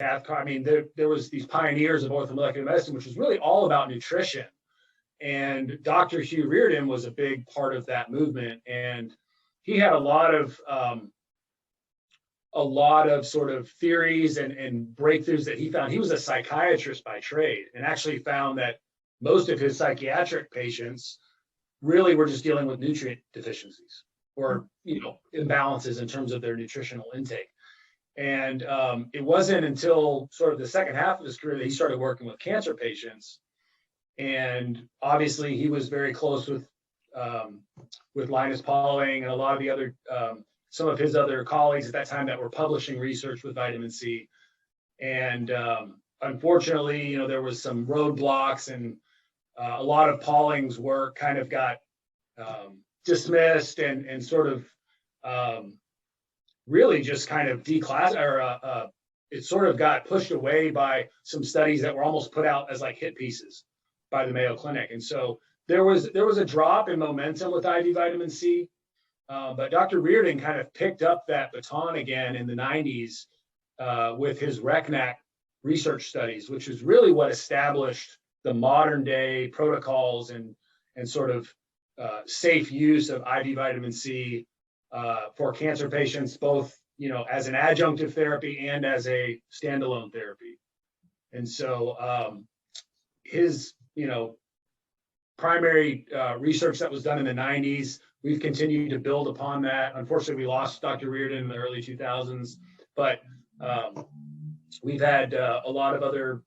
I mean, there was these pioneers of orthomolecular medicine, which was really all about nutrition. And Dr. Hugh Riordan was a big part of that movement. And he had a lot of sort of theories and breakthroughs that he found. He was a psychiatrist by trade and actually found that most of his psychiatric patients really were just dealing with nutrient deficiencies or, imbalances in terms of their nutritional intake. And it wasn't until sort of the second half of his career that he started working with cancer patients. And obviously he was very close with Linus Pauling and a lot of the other, some of his other colleagues at that time that were publishing research with vitamin C. And unfortunately, there was some roadblocks, and a lot of Pauling's work kind of got dismissed and sort of really just kind of it sort of got pushed away by some studies that were almost put out as like hit pieces by the Mayo Clinic. And so there was a drop in momentum with IV vitamin C, but Dr. Riordan kind of picked up that baton again in the 90s with his RECNAC research studies, which is really what established the modern day protocols and sort of safe use of IV vitamin C for cancer patients, both as an adjunctive therapy and as a standalone therapy. And so his primary research that was done in the 90s, we've continued to build upon that. Unfortunately, we lost Dr. Riordan in the early 2000s, but we've had a lot of other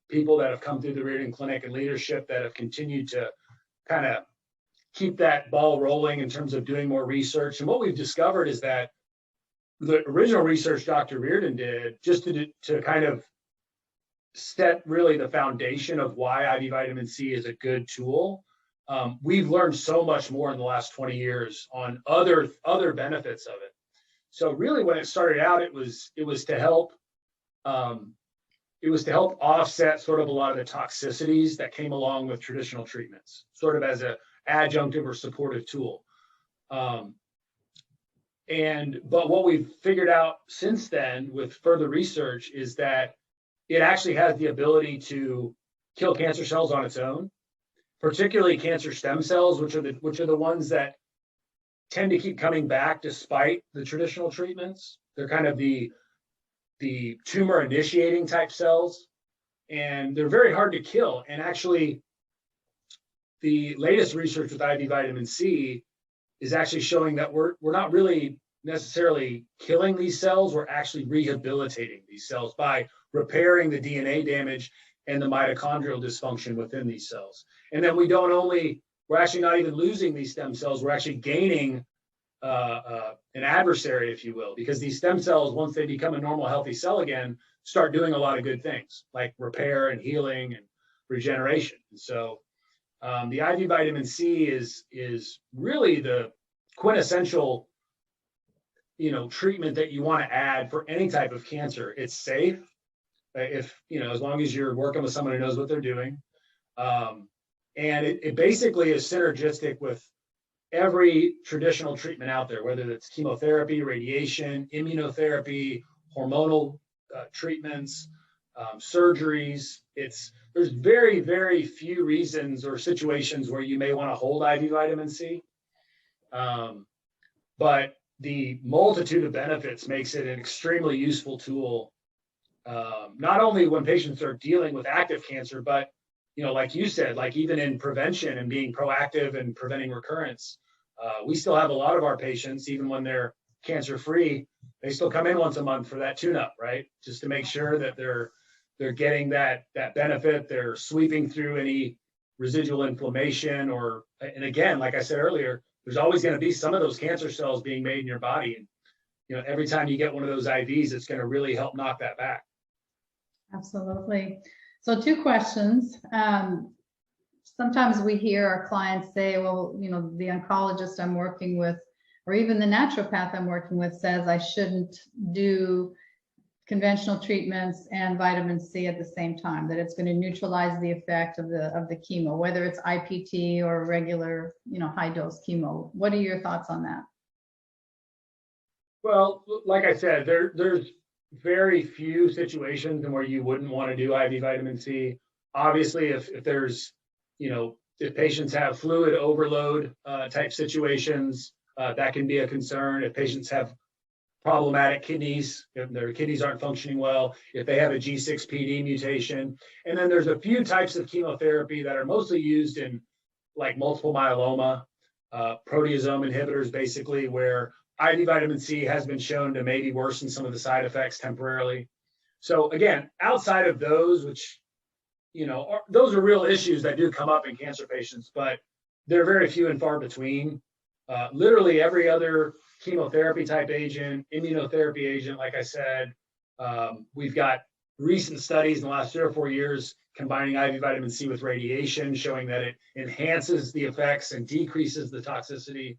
people that have come through the Riordan Clinic and leadership that have continued to kind of keep that ball rolling in terms of doing more research. And what we've discovered is that the original research Dr. Riordan did, just to kind of set really the foundation of why IV vitamin C is a good tool. We've learned so much more in the last 20 years on other benefits of it. So really, when it started out, it was to help offset sort of a lot of the toxicities that came along with traditional treatments, sort of as a adjunctive or supportive tool. But what we've figured out since then with further research is that it actually has the ability to kill cancer cells on its own, particularly cancer stem cells, which are the ones that tend to keep coming back despite the traditional treatments. They're kind of the tumor initiating type cells, and they're very hard to kill. And actually, the latest research with IV vitamin C is actually showing that we're not really necessarily killing these cells, we're actually rehabilitating these cells by repairing the DNA damage and the mitochondrial dysfunction within these cells. And then we're actually not even losing these stem cells, we're actually gaining an adversary, if you will, because these stem cells, once they become a normal healthy cell again, start doing a lot of good things like repair and healing and regeneration. And so the IV vitamin C is really the quintessential treatment that you want to add for any type of cancer. It's safe, if as long as you're working with someone who knows what they're doing, and it basically is synergistic with every traditional treatment out there, whether it's chemotherapy, radiation, immunotherapy, hormonal treatments, surgeries. There's very, very few reasons or situations where you may want to hold IV vitamin C, but the multitude of benefits makes it an extremely useful tool, not only when patients are dealing with active cancer, but like you said, like even in prevention and being proactive and preventing recurrence. We still have a lot of our patients, even when they're cancer-free, they still come in once a month for that tune-up, right? Just to make sure that they're getting that benefit, they're sweeping through any residual inflammation, and again, like I said earlier, there's always going to be some of those cancer cells being made in your body. And every time you get one of those IVs, it's going to really help knock that back. Absolutely. So 2 questions. Sometimes we hear our clients say, well, the oncologist I'm working with, or even the naturopath I'm working with, says I shouldn't do conventional treatments and vitamin C at the same time, that it's going to neutralize the effect of the chemo, whether it's IPT or regular, high dose chemo. What are your thoughts on that? Well, like I said, there's very few situations where you wouldn't want to do IV vitamin C. Obviously, if there's, if patients have fluid overload type situations, that can be a concern. If patients have problematic kidneys, if their kidneys aren't functioning well, if they have a G6PD mutation. And then there's a few types of chemotherapy that are mostly used in like multiple myeloma, proteasome inhibitors, basically, where IV vitamin C has been shown to maybe worsen some of the side effects temporarily. So again, outside of those, which, those are real issues that do come up in cancer patients, but they're very few and far between. Literally every other chemotherapy type agent, immunotherapy agent, like I said, we've got recent studies in the last 3 or 4 years combining IV vitamin C with radiation, showing that it enhances the effects and decreases the toxicity.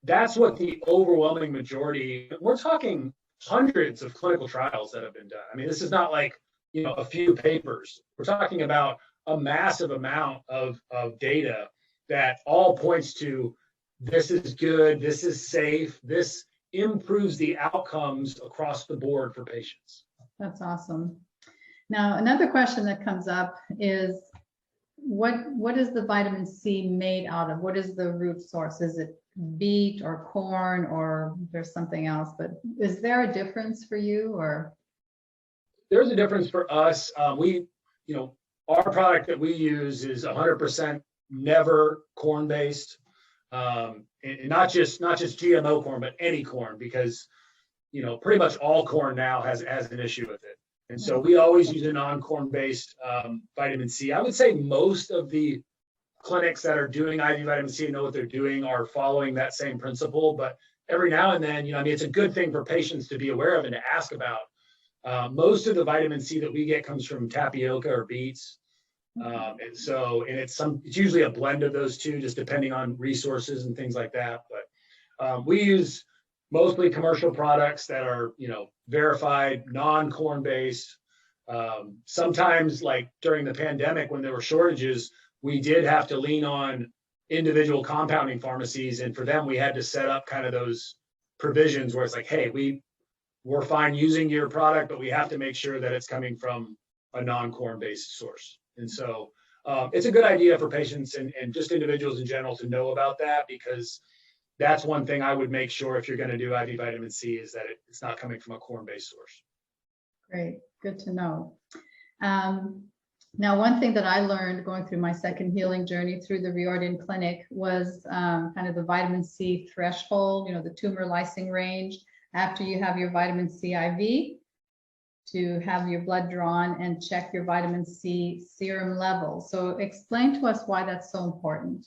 That's what the overwhelming majority, we're talking hundreds of clinical trials that have been done. I mean, this is not like, a few papers. We're talking about a massive amount of data that all points to this is good, this is safe, this improves the outcomes across the board for patients. That's awesome. Now, another question that comes up is what is the vitamin C made out of? What is the root source? Is it beet or corn, or there's something else? But is there a difference for you, or? There's a difference for us. Our product that we use is 100% never corn-based. And not just GMO corn, but any corn, because pretty much all corn now has an issue with it. And so we always use a non-corn based vitamin C. I would say most of the clinics that are doing IV vitamin C and know what they're doing are following that same principle. But every now and then, it's a good thing for patients to be aware of and to ask about. Most of the vitamin C that we get comes from tapioca or beets. It's usually a blend of those two, just depending on resources and things like that. But we use mostly commercial products that are, verified, non-corn based. Sometimes, like during the pandemic, when there were shortages, we did have to lean on individual compounding pharmacies. And for them, we had to set up kind of those provisions where it's like, hey, we're fine using your product, but we have to make sure that it's coming from a non-corn based source. And so it's a good idea for patients and just individuals in general to know about that, because that's one thing I would make sure if you're going to do IV vitamin C is that it's not coming from a corn-based source. Great, good to know. Now, one thing that I learned going through my second healing journey through the Riordan Clinic was kind of the vitamin C threshold, the tumor lysing range after you have your vitamin C IV, to have your blood drawn and check your vitamin C serum level. So explain to us why that's so important.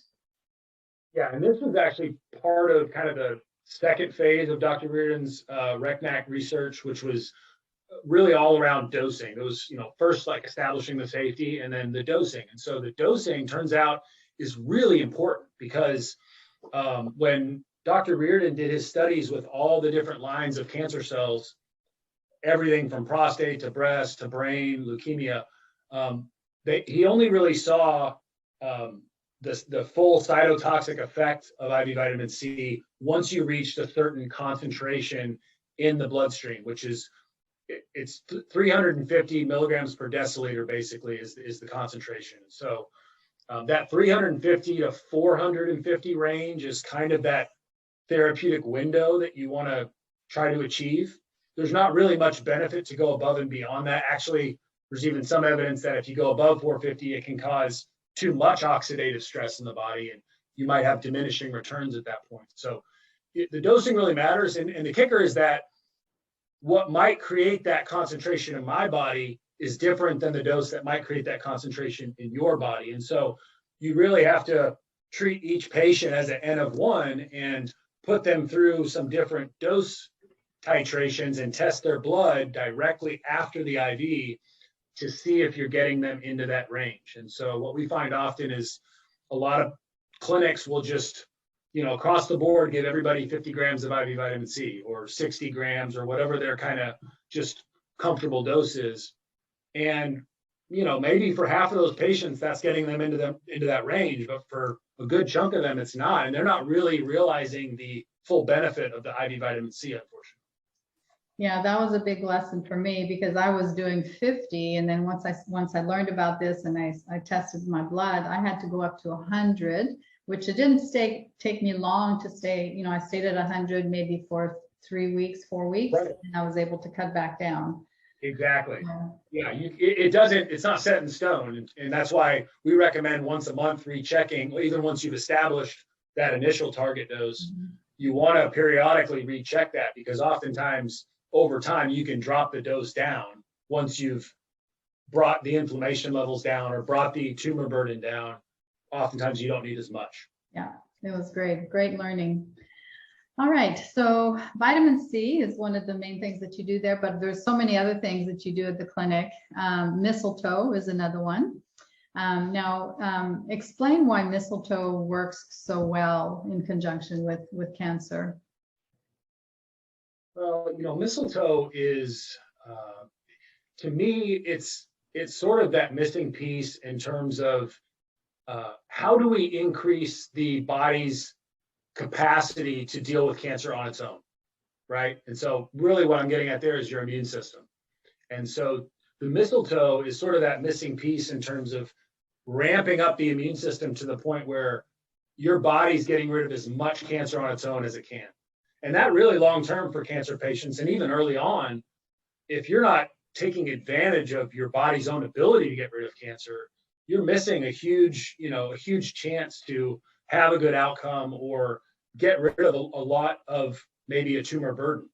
Yeah, and this was actually part of kind of the second phase of Dr. Riordan's RECNAC research, which was really all around dosing. It was, first like establishing the safety and then the dosing. And so the dosing turns out is really important, because when Dr. Riordan did his studies with all the different lines of cancer cells, everything from prostate to breast to brain, leukemia, he only really saw the full cytotoxic effect of IV vitamin C once you reached a certain concentration in the bloodstream, which is it's 350 milligrams per deciliter, basically, is the concentration. So that 350 to 450 range is kind of that therapeutic window that you want to try to achieve. There's not really much benefit to go above and beyond that. Actually, there's even some evidence that if you go above 450, it can cause too much oxidative stress in the body, and you might have diminishing returns at that point. So the dosing really matters. And the kicker is that what might create that concentration in my body is different than the dose that might create that concentration in your body. And so you really have to treat each patient as an N of 1 and put them through some different dose titrations and test their blood directly after the IV to see if you're getting them into that range. And so what we find often is a lot of clinics will just, across the board, give everybody 50 grams of IV vitamin C or 60 grams or whatever their kind of just comfortable dose is. And, maybe for half of those patients, that's getting them into that range, but for a good chunk of them, it's not. And they're not really realizing the full benefit of the IV vitamin C, unfortunately. Yeah, that was a big lesson for me because I was doing 50, and then once I learned about this and I tested my blood, I had to go up to 100, which it didn't take me long to stay. You know, I stayed at 100 maybe for 3 weeks, 4 weeks, Right. and I was able to cut back down. Exactly. Yeah. Yeah, it doesn't, it's not set in stone. And that's why we recommend once a month rechecking, even once you've established that initial target dose, Mhm. you want to periodically recheck that because oftentimes over time you can drop the dose down once you've brought the inflammation levels down or brought the tumor burden down. Oftentimes you don't need as much. Yeah, it was great learning. All right, so vitamin C is one of the main things that you do there, but there's so many other things that you do at the clinic. Mistletoe is another one. Now, explain why mistletoe works so well in conjunction with cancer. Well, mistletoe is, to me, it's sort of that missing piece in terms of how do we increase the body's capacity to deal with cancer on its own, right? And so really what I'm getting at there is your immune system. And so the mistletoe is sort of that missing piece in terms of ramping up the immune system to the point where your body's getting rid of as much cancer on its own as it can. And that really long term for cancer patients, and even early on, if you're not taking advantage of your body's own ability to get rid of cancer, you're missing a huge chance to have a good outcome or get rid of a lot of maybe a tumor burden.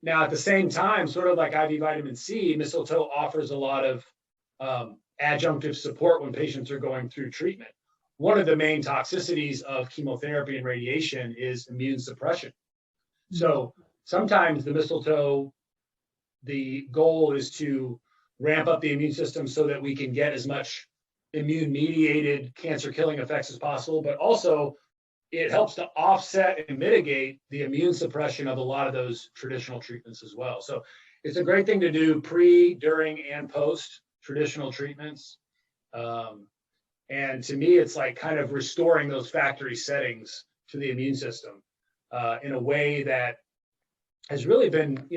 Now, at the same time, sort of like IV vitamin C, mistletoe offers a lot of adjunctive support when patients are going through treatment. One of the main toxicities of chemotherapy and radiation is immune suppression. So sometimes the mistletoe, the goal is to ramp up the immune system so that we can get as much immune-mediated cancer-killing effects as possible, but also it helps to offset and mitigate the immune suppression of a lot of those traditional treatments as well. So it's a great thing to do pre, during, and post traditional treatments. And to me, it's like kind of restoring those factory settings to the immune system in a way that has really been,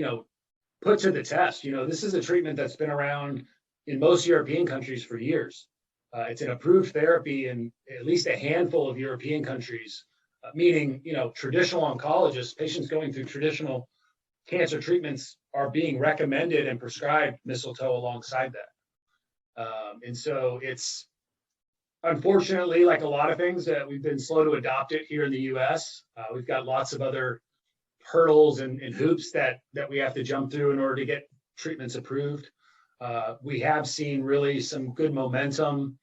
put to the test. This is a treatment that's been around in most European countries for years. It's an approved therapy in at least a handful of European countries, meaning, traditional oncologists, patients going through traditional cancer treatments are being recommended and prescribed mistletoe alongside that. And so it's unfortunately, like a lot of things, that we've been slow to adopt it here in the US. We've got lots of other hurdles and hoops that we have to jump through in order to get treatments approved. We have seen really some good momentum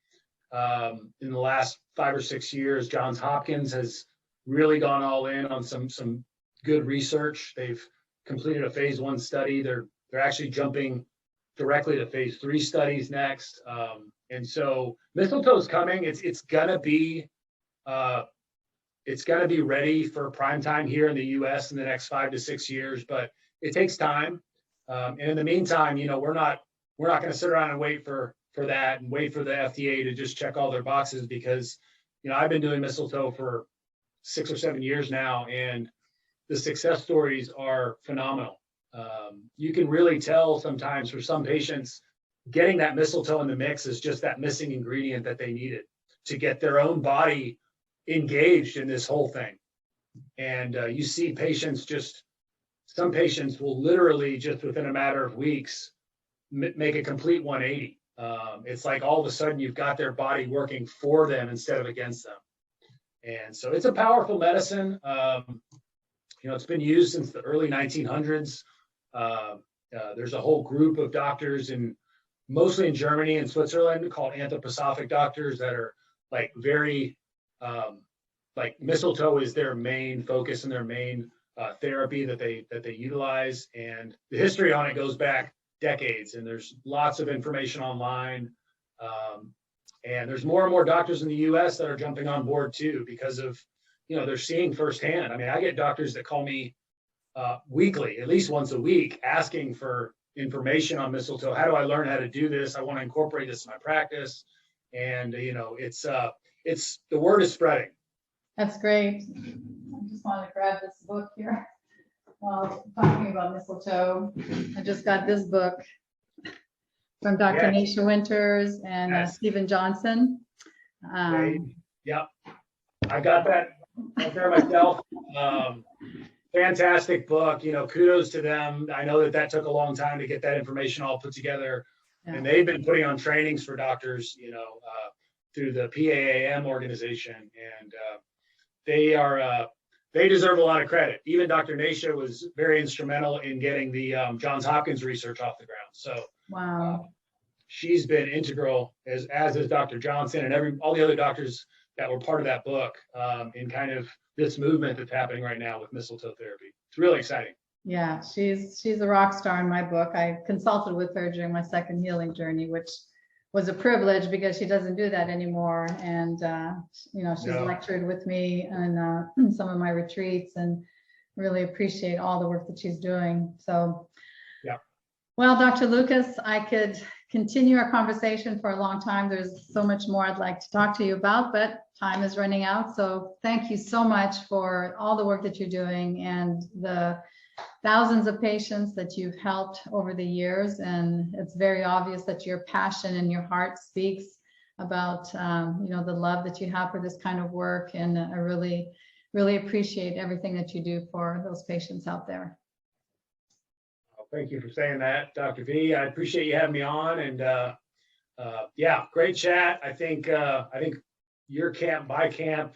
in the last 5 or 6 years. Johns Hopkins has really gone all in on some good research. They've completed a phase 1 study. They're actually jumping directly to phase 3 studies next. And so mistletoe is coming. It's gonna be ready for prime time here in the U.S. in the next 5 to 6 years, but it takes time. And in the meantime, we're not going to sit around and wait for that and wait for the FDA to just check all their boxes, because I've been doing mistletoe for 6 or 7 years now, and the success stories are phenomenal. You can really tell sometimes for some patients, getting that mistletoe in the mix is just that missing ingredient that they needed to get their own body engaged in this whole thing. And you see some patients will literally just within a matter of weeks make a complete 180. It's like all of a sudden you've got their body working for them instead of against them. And so it's a powerful medicine. It's been used since the early 1900s. There's a whole group of doctors mostly in Germany and Switzerland called anthroposophic doctors that are like very like mistletoe is their main focus and their main therapy that they utilize. And the history on it goes back decades, and there's lots of information online. And there's more and more doctors in the US that are jumping on board too, because of, they're seeing firsthand. I mean, I get doctors that call me weekly, at least once a week, asking for information on mistletoe. How do I learn how to do this? I want to incorporate this in my practice. And, it's the word is spreading. That's great. I just want to grab this book here. Well, talking about mistletoe, I just got this book from Dr. Yes. Nisha Winters and Yes. Stephen Johnson. Yep, I got that up there myself. Fantastic book. Kudos to them. I know that took a long time to get that information all put together, and they've been putting on trainings for doctors, through the PAAM organization, and they deserve a lot of credit. Even Dr. Nasha was very instrumental in getting the Johns Hopkins research off the ground. So Wow. she's been integral, as is Dr. Johnson and all the other doctors that were part of that book, in kind of this movement that's happening right now with mistletoe therapy. It's really exciting. Yeah, she's a rock star in my book. I consulted with her during my second healing journey, which was a privilege because she doesn't do that anymore. And she's lectured with me on some of my retreats, and really appreciate all the work that she's doing. So, yeah. Well, Dr. Lucas, I could continue our conversation for a long time. There's so much more I'd like to talk to you about, but time is running out. So thank you so much for all the work that you're doing and the thousands of patients that you've helped over the years. And it's very obvious that your passion and your heart speaks about, the love that you have for this kind of work. And I really, really appreciate everything that you do for those patients out there. Thank you for saying that, Dr. V. I appreciate you having me on, and yeah, great chat. I think your camp, my camp,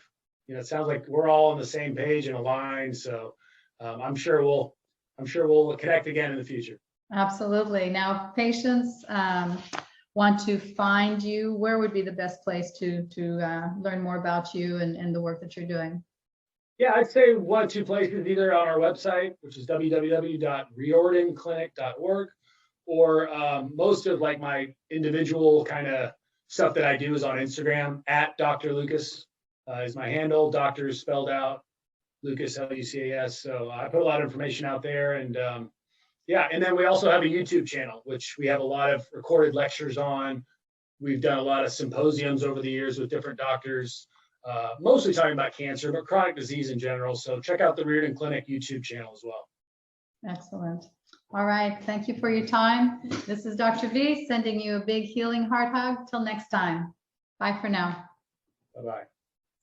it sounds like we're all on the same page and aligned. So I'm sure we'll connect again in the future. Absolutely. Now, if patients want to find you, where would be the best place to learn more about you and the work that you're doing? Yeah, I'd say one of two places, either on our website, which is www.riordanclinic.org, or most of like my individual kind of stuff that I do is on Instagram. At Dr. Lucas is my handle. Doctor is spelled out, Lucas, Lucas. So I put a lot of information out there, and yeah, and then we also have a YouTube channel, which we have a lot of recorded lectures on. We've done a lot of symposiums over the years with different doctors. Mostly talking about cancer, but chronic disease in general. So check out the Riordan Clinic YouTube channel as well. Excellent. All right. Thank you for your time. This is Dr. V sending you a big healing heart hug. Till next time. Bye for now. Bye-bye.